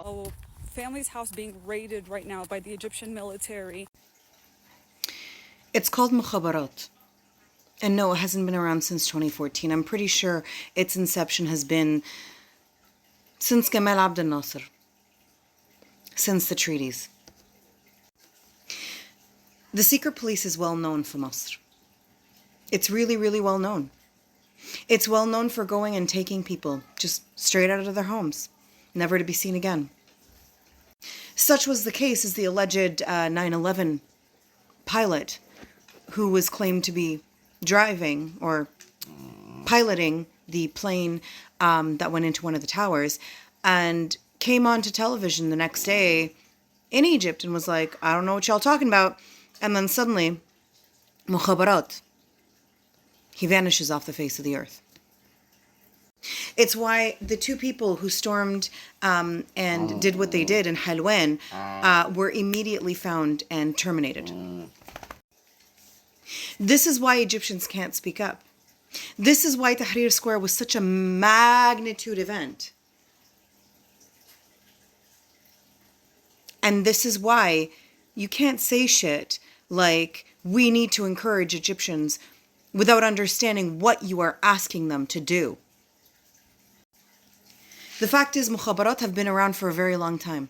a family's house being raided right now by the Egyptian military. It's called mukhabarat. And no, it hasn't been around since 2014. I'm pretty sure its inception has been since Gamal Abdel Nasser, since the treaties. The secret police is well known for Masr. It's really, really well known. It's well known for going and taking people just straight out of their homes, never to be seen again. Such was the case as the alleged 9/11 pilot who was claimed to be driving or piloting the plane that went into one of the towers and came onto television the next day in Egypt and was like, I don't know what y'all talking about. And then suddenly, mukhabarat, he vanishes off the face of the earth. It's why the two people who stormed and did what they did in Halwan were immediately found and terminated. This is why Egyptians can't speak up. This is why Tahrir Square was such a magnitude event. And this is why you can't say shit like, we need to encourage Egyptians without understanding what you are asking them to do. The fact is, mukhabarat have been around for a very long time.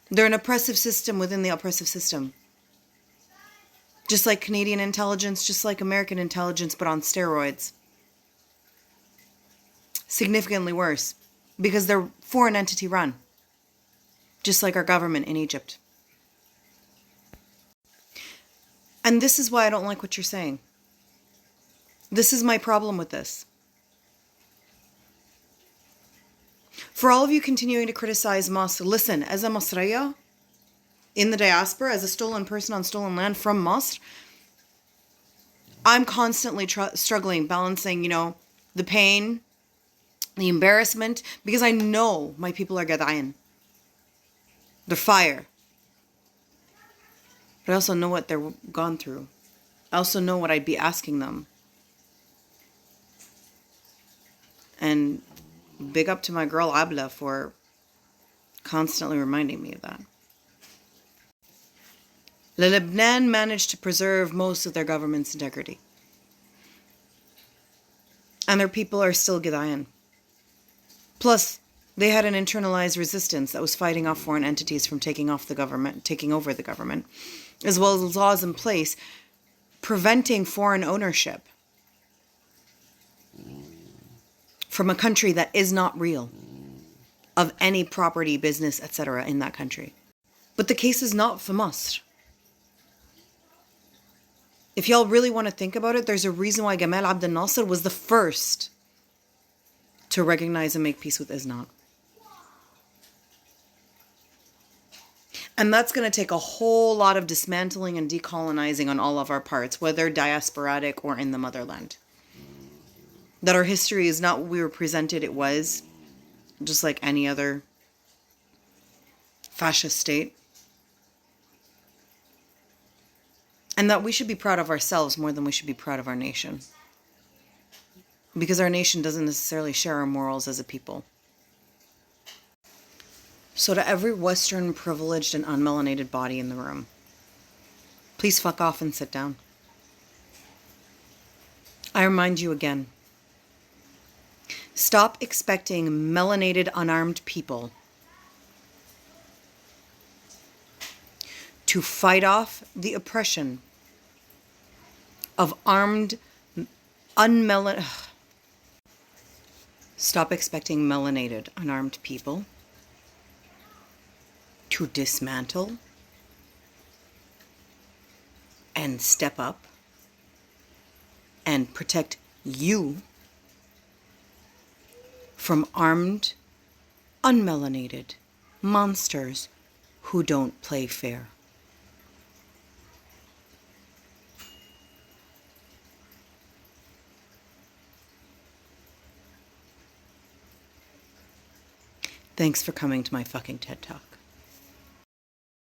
They're an oppressive system within the oppressive system. Just like Canadian intelligence, just like American intelligence, but on steroids. Significantly worse, because they're foreign entity run. Just like our government in Egypt. And this is why I don't like what you're saying. This is my problem with this. For all of you continuing to criticize Masr, listen, as a Masriya, in the diaspora, as a stolen person on stolen land from Masr, I'm constantly struggling, balancing, the pain, the embarrassment, because I know my people are Gadayan. They're fire. But I also know what they've gone through. I also know what I'd be asking them. And big up to my girl Abla for constantly reminding me of that. Lebanon managed to preserve most of their government's integrity. And their people are still Gadayan. Plus, they had an internalized resistance that was fighting off foreign entities from taking over the government, as well as laws in place preventing foreign ownership from a country that is not real of any property, business, etc. in that country. But the case is not for Masr. If y'all really want to think about it, there's a reason why Gamal Abdel Nasser was the first to recognize and make peace with Isnad. And that's going to take a whole lot of dismantling and decolonizing on all of our parts, whether diasporatic or in the motherland. That our history is not what we were presented it was, just like any other fascist state. And that we should be proud of ourselves more than we should be proud of our nation. Because our nation doesn't necessarily share our morals as a people. So to every Western privileged and unmelanated body in the room, please fuck off and sit down. I remind you again, stop expecting melanated, unarmed people to fight off the oppression of armed, Stop expecting melanated, unarmed people to dismantle and step up and protect you from armed, unmelanated monsters who don't play fair. Thanks for coming to my fucking TED Talk.